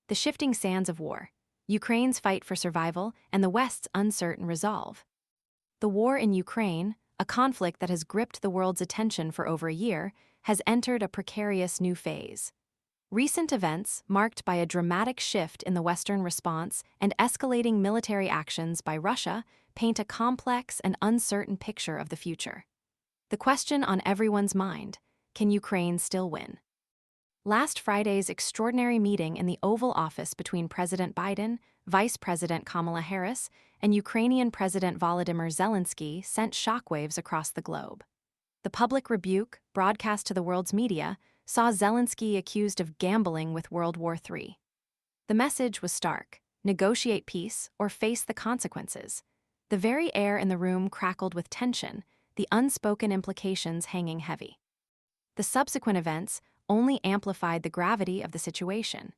The shifting sands of war, Ukraine's fight for survival, and the West's uncertain resolve. The war in Ukraine, a conflict that has gripped the world's attention for over a year, has entered a precarious new phase. Recent events, marked by a dramatic shift in the Western response and escalating military actions by Russia, paint a complex and uncertain picture of the future. The question on everyone's mind: can Ukraine still win? Last Friday's extraordinary meeting in the Oval Office between President Biden, Vice President Kamala Harris, and Ukrainian President Volodymyr Zelenskyy sent shockwaves across the globe. The public rebuke, broadcast to the world's media, saw Zelenskyy accused of gambling with World War III. The message was stark: negotiate peace or face the consequences. The very air in the room crackled with tension, the unspoken implications hanging heavy. The subsequent events only amplified the gravity of the situation.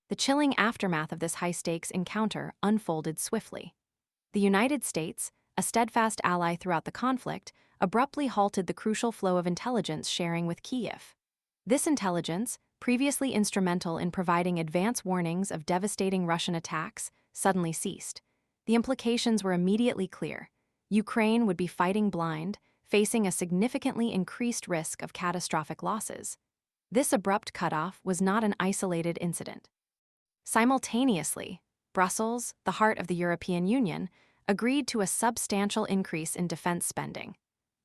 The chilling aftermath of this high-stakes encounter unfolded swiftly. The United States, a steadfast ally throughout the conflict, abruptly halted the crucial flow of intelligence sharing with Kyiv. This intelligence, previously instrumental in providing advance warnings of devastating Russian attacks, suddenly ceased. The implications were immediately clear. Ukraine would be fighting blind, facing a significantly increased risk of catastrophic losses. This abrupt cutoff was not an isolated incident. Simultaneously, Brussels, the heart of the European Union, agreed to a substantial increase in defense spending,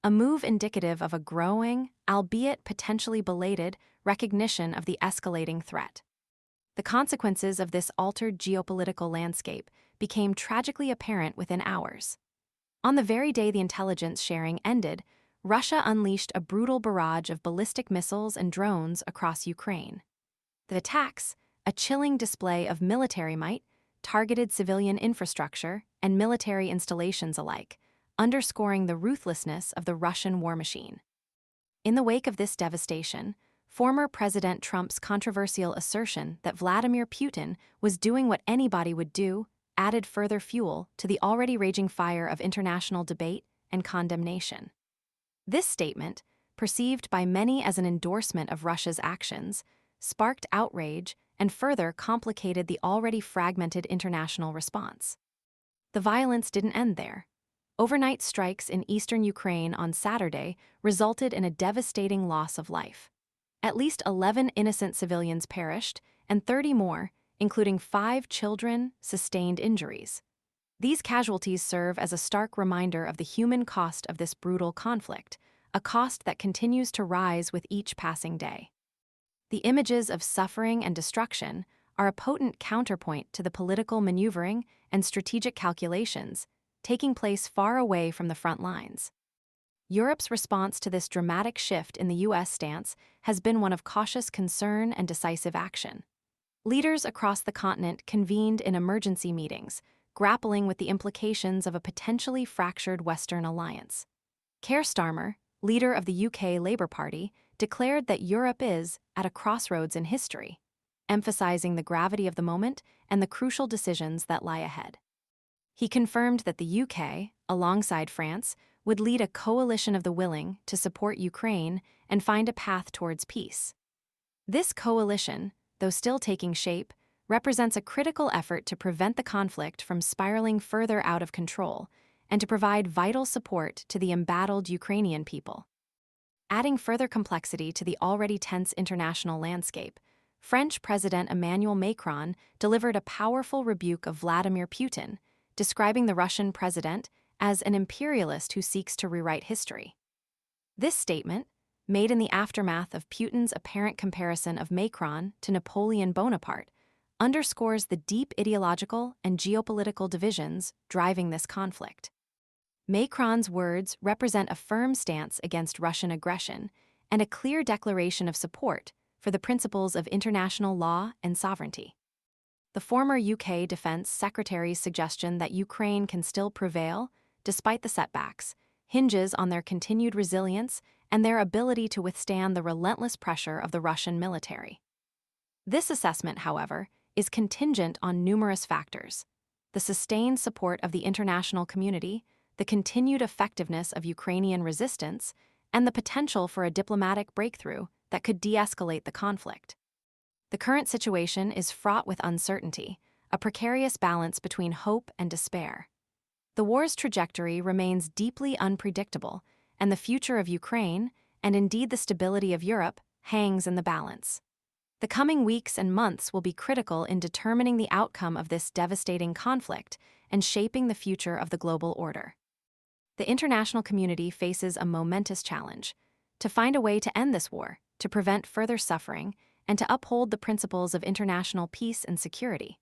a move indicative of a growing, albeit potentially belated, recognition of the escalating threat. The consequences of this altered geopolitical landscape became tragically apparent within hours. On the very day the intelligence sharing ended, Russia unleashed a brutal barrage of ballistic missiles and drones across Ukraine. The attacks, a chilling display of military might, targeted civilian infrastructure and military installations alike, underscoring the ruthlessness of the Russian war machine. In the wake of this devastation, former President Trump's controversial assertion that Vladimir Putin was doing what anybody would do added further fuel to the already raging fire of international debate and condemnation. This statement, perceived by many as an endorsement of Russia's actions, sparked outrage and further complicated the already fragmented international response. The violence didn't end there. Overnight strikes in eastern Ukraine on Saturday resulted in a devastating loss of life. At least 11 innocent civilians perished, and 30 more, including 5 children, sustained injuries. These casualties serve as a stark reminder of the human cost of this brutal conflict, a cost that continues to rise with each passing day. The images of suffering and destruction are a potent counterpoint to the political maneuvering and strategic calculations taking place far away from the front lines. Europe's response to this dramatic shift in the U.S. stance has been one of cautious concern and decisive action. Leaders across the continent convened in emergency meetings, grappling with the implications of a potentially fractured Western alliance. Keir Starmer, leader of the UK Labour Party, declared that Europe is at a crossroads in history, emphasizing the gravity of the moment and the crucial decisions that lie ahead. He confirmed that the UK, alongside France, would lead a coalition of the willing to support Ukraine and find a path towards peace. This coalition, though still taking shape, represents a critical effort to prevent the conflict from spiraling further out of control and to provide vital support to the embattled Ukrainian people. Adding further complexity to the already tense international landscape, French President Emmanuel Macron delivered a powerful rebuke of Vladimir Putin, describing the Russian president as an imperialist who seeks to rewrite history. This statement, made in the aftermath of Putin's apparent comparison of Macron to Napoleon Bonaparte, underscores the deep ideological and geopolitical divisions driving this conflict. Macron's words represent a firm stance against Russian aggression and a clear declaration of support for the principles of international law and sovereignty. The former UK Defense Secretary's suggestion that Ukraine can still prevail, despite the setbacks, hinges on their continued resilience and their ability to withstand the relentless pressure of the Russian military. This assessment, however, is contingent on numerous factors: the sustained support of the international community, the continued effectiveness of Ukrainian resistance, and the potential for a diplomatic breakthrough that could de-escalate the conflict. The The current situation is fraught with uncertainty, a precarious balance between hope and despair. The war's trajectory remains deeply unpredictable, and the future of Ukraine, and indeed the stability of Europe, hangs in the balance. The coming weeks and months will be critical in determining the outcome of this devastating conflict and shaping the future of the global order. The international community faces a momentous challenge: to find a way to end this war, to prevent further suffering, and to uphold the principles of international peace and security.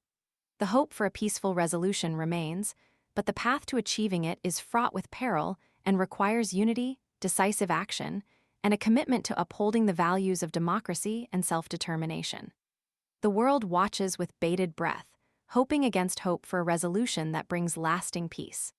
The hope for a peaceful resolution remains, but the path to achieving it is fraught with peril and requires unity, decisive action, and a commitment to upholding the values of democracy and self-determination. The world watches with bated breath, hoping against hope for a resolution that brings lasting peace.